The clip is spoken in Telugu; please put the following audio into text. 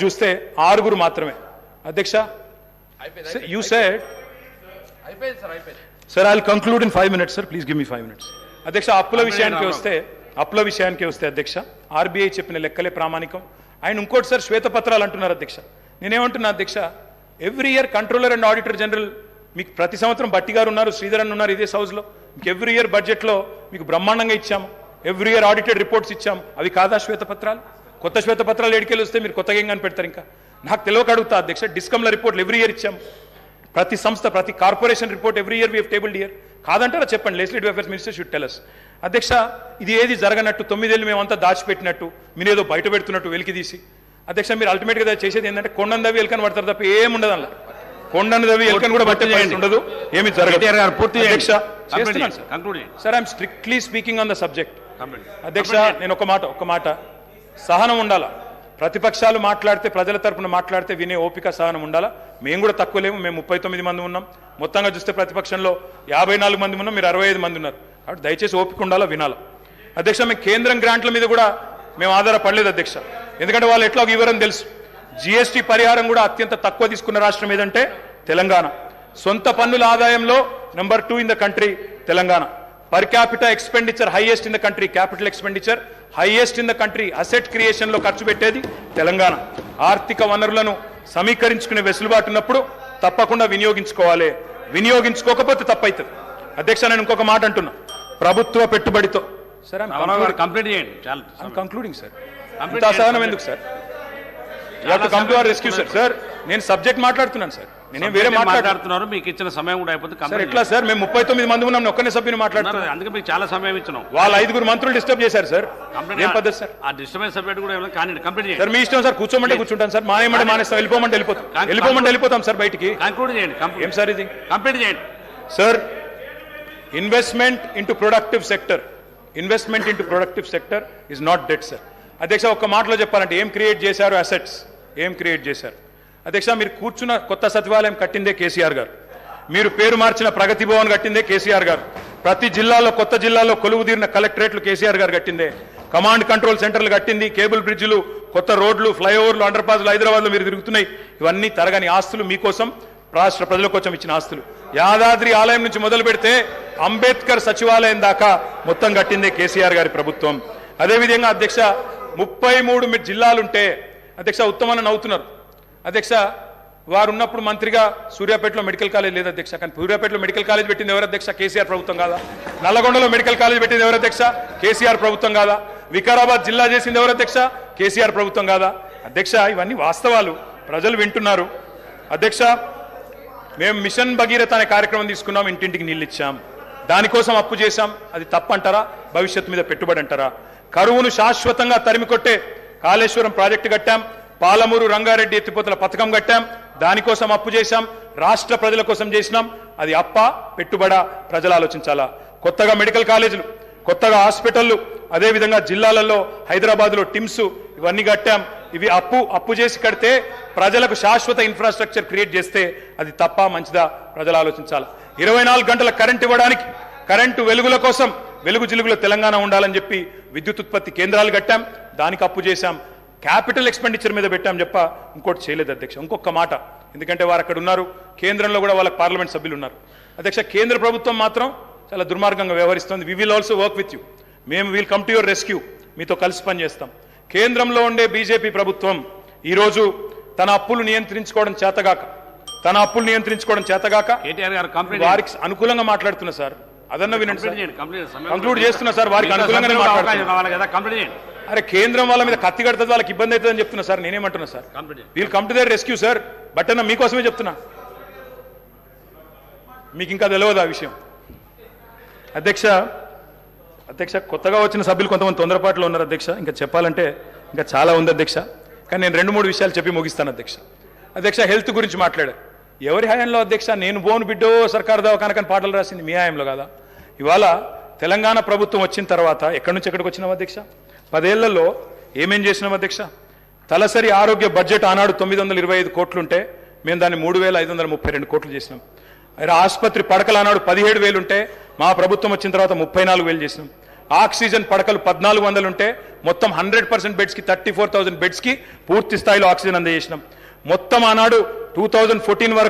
చూస్తే ఆరుగురు మాత్రమే అధ్యక్ష. You said sir I will conclude in 5 minutes sir, please give me 5 minutes. అధ్యక్ష అప్పుల విషయానికి వస్తే అధ్యక్ష ఆర్బీఐ చెప్పిన లెక్కలే ప్రామాణికం. ఆయన ఇంకోటి సార్ శ్వేతపత్రాలు అంటున్నారు అధ్యక్ష. నేనేమంటున్నా అధ్యక్ష, every year controller and auditor general మీకు ప్రతి సంవత్సరం బట్టి గారు ఉన్నారు, శ్రీధర్ అన్న ఉన్నారు ఇదే హౌస్లో, మీకు ఎవ్రీ ఇయర్ బడ్జెట్లో మీకు బ్రహ్మాండంగా ఇచ్చాము, ఎవ్రీ ఇయర్ ఆడిటెడ్ రిపోర్ట్స్ ఇచ్చాము. అవి కాదా శ్వేతపత్రాలు? కొత్త శ్వేతపత్రాలు ఎడికెళ్ళి వస్తే మీరు కొత్తగా ఏం కనిపెడతారు? ఇంకా నాకు తెలియక అడుగుతా అధ్యక్ష, డిస్కమ్ల రిపోర్ట్లు ఎవ్రీ ఇయర్ ఇచ్చాము, ప్రతి సంస్థ ప్రతి corporation report every year we have tabled year. కాదంటారా చెప్పండి, legislative affairs minister should tell us. అధ్యక్ష ఇది ఏది జరగనట్టు 9 ఏళ్ళు మేమంతా దాచిపెట్టినట్టు మీరేదో బయట పెడుతున్నట్టు వెలికి తీసి అధ్యక్ష మీరు అల్టిమేట్గా చేసేది ఏంటంటే కొండను దవ్వి ఎలుకని పడతారు తప్ప ఏముండదు అలా. కొండను దవ్వి ఎలుకని కూడా పట్టే ఉండదు, ఏమి జరగదు. Sir I'm strictly speaking on the subject. అధ్యక్ష నేను ఒక మాట సహనం ఉండాలా. ప్రతిపక్షాలు మాట్లాడితే ప్రజల తరపున మాట్లాడితే వినే ఓపిక సహనం ఉండాలా. మేము కూడా తక్కువ లేము, మేము 39 మంది ఉన్నాం. మొత్తంగా చూస్తే ప్రతిపక్షంలో 54 మంది ఉన్నాం, మీరు 65 మంది ఉన్నారు. కాబట్టి దయచేసి ఓపిక ఉండాలా, వినాలా. అధ్యక్ష మేము కేంద్రం గ్రాంట్ల మీద కూడా మేము ఆధారపడలేదు అధ్యక్ష, ఎందుకంటే వాళ్ళు ఎట్లా వివరం తెలుసు. జిఎస్టీ పరిహారం కూడా అత్యంత తక్కువ తీసుకున్న రాష్ట్రం ఏదంటే తెలంగాణ. సొంత పన్నుల ఆదాయంలో number 2 in the country Telangana. Per capital expenditure highest in the country, capital expenditure highest in the country. Asset creation లో ఖర్చు పెట్టేది తెలంగాణ. ఆర్థిక వనరులను సమీకరించుకునే వెసులుబాటు ఉన్నప్పుడు తప్పకుండా వినియోగించుకోవాలి, వినియోగించుకోకపోతే తప్పవుతుంది. అధ్యక్ష నేను ఇంకొక మాట అంటున్నా, ప్రభుత్వ పెట్టుబడితో సార్ కంప్లీట్ చేయండి. కంక్లూడింగ్ సార్, అంత అసహనం ఎందుకు sir? Come to our rescue sir. Sir నేను సబ్జెక్ట్ మాట్లాడుతున్నాను సార్, నేనేం వేరే మాట్లాడుతున్నారు. మీకు ఇచ్చిన సమయం కూడా అయిపోతుంది సార్. ఎట్లా సార్, మేము 39 మంది ఉన్నాం, ఒక్కనే సభ్యుని మాట్లాడుతున్నాను, అందుకే మీకు చాలా సమయం ఇచ్చినాం. వాళ్ళ 5 మంత్రులు డిస్టర్బ్ చేశారు సార్. ఏం పద్ధతి సార్? ఆ డిస్టర్బెన్స్ సబ్జెక్ట్ కూడా కానీ కంప్లీట్ చేయండి సార్. మీ ఇష్టం సార్, కూర్చోమంటే కూర్చుంటాను సార్, మానేయమంటే మానేస్తాం, వెళ్ళిపోమంటే వెళ్ళిపోతాం సార్ బయటికి. కంక్లూడ్ చేయండి. ఏం సార్ ఇది? కంప్లీట్ చేయండి sir. Investment into productive sector is not debt sir. అధ్యక్ష ఒక్క మాటలో చెప్పాలంటే ఏం క్రియేట్ చేశారు? అసెట్స్ ఏం క్రియేట్ చేశారు? అధ్యక్ష మీరు కూర్చున్న కొత్త సచివాలయం కట్టిందే కేసీఆర్ గారు, మీరు పేరు మార్చిన ప్రగతి భవన్ కట్టిందే కేసీఆర్ గారు, ప్రతి జిల్లాలో కొత్త జిల్లాలో కొలువుదీరిన కలెక్టరేట్లు కేసీఆర్ గారు కట్టిందే, కమాండ్ కంట్రోల్ సెంటర్లు కట్టింది, కేబుల్ బ్రిడ్జ్లు, కొత్త రోడ్లు, ఫ్లైఓవర్లు, అండర్ పాస్లు హైదరాబాద్లో మీరు తిరుగుతున్నాయి. ఇవన్నీ తరగని ఆస్తులు, మీకోసం రాష్ట్ర ప్రజల కోసం ఇచ్చిన ఆస్తులు. యాదాద్రి ఆలయం నుంచి మొదలు పెడితే అంబేద్కర్ సచివాలయం దాకా మొత్తం కట్టిందే కేసీఆర్ గారి ప్రభుత్వం. అదేవిధంగా అధ్యక్ష 33 జిల్లాలుంటే అధ్యక్ష ఉత్తమన్న నవ్వుతున్నారు అధ్యక్ష. వారు ఉన్నప్పుడు మంత్రిగా సూర్యాపేటలో మెడికల్ కాలేజ్ లేదు అధ్యక్ష, కానీ సూర్యాపేటలో మెడికల్ కాలేజ్ పెట్టింది ఎవరు అధ్యక్ష? కేసీఆర్ ప్రభుత్వం కాదా? నల్లగొండలో మెడికల్ కాలేజ్ పెట్టింది ఎవరు అధ్యక్ష? కేసీఆర్ ప్రభుత్వం కాదా? వికారాబాద్ జిల్లా చేసింది ఎవరు అధ్యక్ష? కేసీఆర్ ప్రభుత్వం కాదా? అధ్యక్ష ఇవన్నీ వాస్తవాలు, ప్రజలు వింటున్నారు. అధ్యక్ష మేము మిషన్ భగీరథ అనే కార్యక్రమం తీసుకున్నాం, ఇంటింటికి నీళ్ళు ఇచ్చాం, దానికోసం అప్పు చేశాం. అది తప్పంటారా? భవిష్యత్తు మీద పెట్టుబడి అంటారా? కరువును శాశ్వతంగా తరిమికొట్టే కాళేశ్వరం ప్రాజెక్టు కట్టాం, పాలమూరు రంగారెడ్డి ఎత్తిపోతల పథకం కట్టాం, దానికోసం అప్పు చేశాం, రాష్ట్ర ప్రజల కోసం చేసినాం. అది అప్ప పెట్టుబడా? ప్రజలు ఆలోచించాలా. కొత్తగా మెడికల్ కాలేజీలు, కొత్తగా హాస్పిటళ్లు, అదేవిధంగా జిల్లాలలో హైదరాబాద్లో టిమ్స్, ఇవన్నీ కట్టాం. ఇవి అప్పు చేసి కడితే ప్రజలకు శాశ్వత ఇన్ఫ్రాస్ట్రక్చర్ క్రియేట్ చేస్తే అది తప్ప మంచిదా? ప్రజలు ఆలోచించాలి. 24 గంటల కరెంట్ ఇవ్వడానికి, కరెంటు వెలుగుల కోసం వెలుగు జిలుగులో తెలంగాణ ఉండాలని చెప్పి విద్యుత్ ఉత్పత్తి కేంద్రాలు కట్టాం, దానికి అప్పు చేశాం. క్యాపిటల్ ఎక్స్పెండిచర్ మీద పెట్టాం చెప్ప ఇంకోటి చేయలేదు అధ్యక్ష. ఇంకొక మాట, ఎందుకంటే వారు అక్కడ ఉన్నారు, కేంద్రంలో కూడా వాళ్ళకి పార్లమెంట్ సభ్యులు ఉన్నారు అధ్యక్ష. కేంద్ర ప్రభుత్వం మాత్రం చాలా దుర్మార్గంగా వ్యవహరిస్తుంది. We will also work with you, మేము will come to your rescue, మీతో కలిసి పనిచేస్తాం. కేంద్రంలో ఉండే బీజేపీ ప్రభుత్వం ఈరోజు తన అప్పులు నియంత్రించుకోవడం చేతగాక వారికి అనుకూలంగా మాట్లాడుతున్నా సార్. అదన్న వినండి సార్, కంక్లూడ్ చేస్తున్నా సార్. వారికి అనుకూలంగానే మాట్లాడుతున్నా. అరే కేంద్రం వాళ్ళ మీద కత్తి కడుతుంది, వాళ్ళకి ఇబ్బంది అవుతుందని చెప్తున్నా సార్. నేనేమంటున్నా sir, we'll come to their rescue sir. But అన్న మీకోసమే చెప్తున్నా, మీకు ఇంకా తెలియదు ఆ విషయం. అధ్యక్ష కొత్తగా వచ్చిన సభ్యులు కొంతమంది తొందరపాటులో ఉన్నారు అధ్యక్ష. ఇంకా చెప్పాలంటే ఇంకా చాలా ఉంది అధ్యక్ష, కానీ నేను 2-3 విషయాలు చెప్పి ముగిస్తాను అధ్యక్ష. హెల్త్ గురించి మాట్లాడారు. ఎవరి హయాంలో అధ్యక్ష? నేను బోను బిడ్డో సర్కారు దవాఖానకని పాటలు రాసింది మీ హయాంలో కాదా? ఇవాళ తెలంగాణ ప్రభుత్వం వచ్చిన తర్వాత ఎక్కడి నుంచి ఎక్కడికి వచ్చినాం అధ్యక్ష? 10 ఏళ్లలో ఏమేం చేసినాం అధ్యక్ష? తలసరి ఆరోగ్య బడ్జెట్ ఆనాడు 925 కోట్లుంటే మేము దాన్ని 3,532 కోట్లు చేసినాం. ఆసుపత్రి పడకలు ఆనాడు 17,000 ఉంటే మా ప్రభుత్వం వచ్చిన తర్వాత 34,000 చేసినాం. ఆక్సిజన్ పడకలు 1400 ఉంటే మొత్తం 100% బెడ్స్కి 34,000 బెడ్స్కి పూర్తి స్థాయిలో ఆక్సిజన్ అందజేసినాం. మొత్తం ఆనాడు 2014 వరకు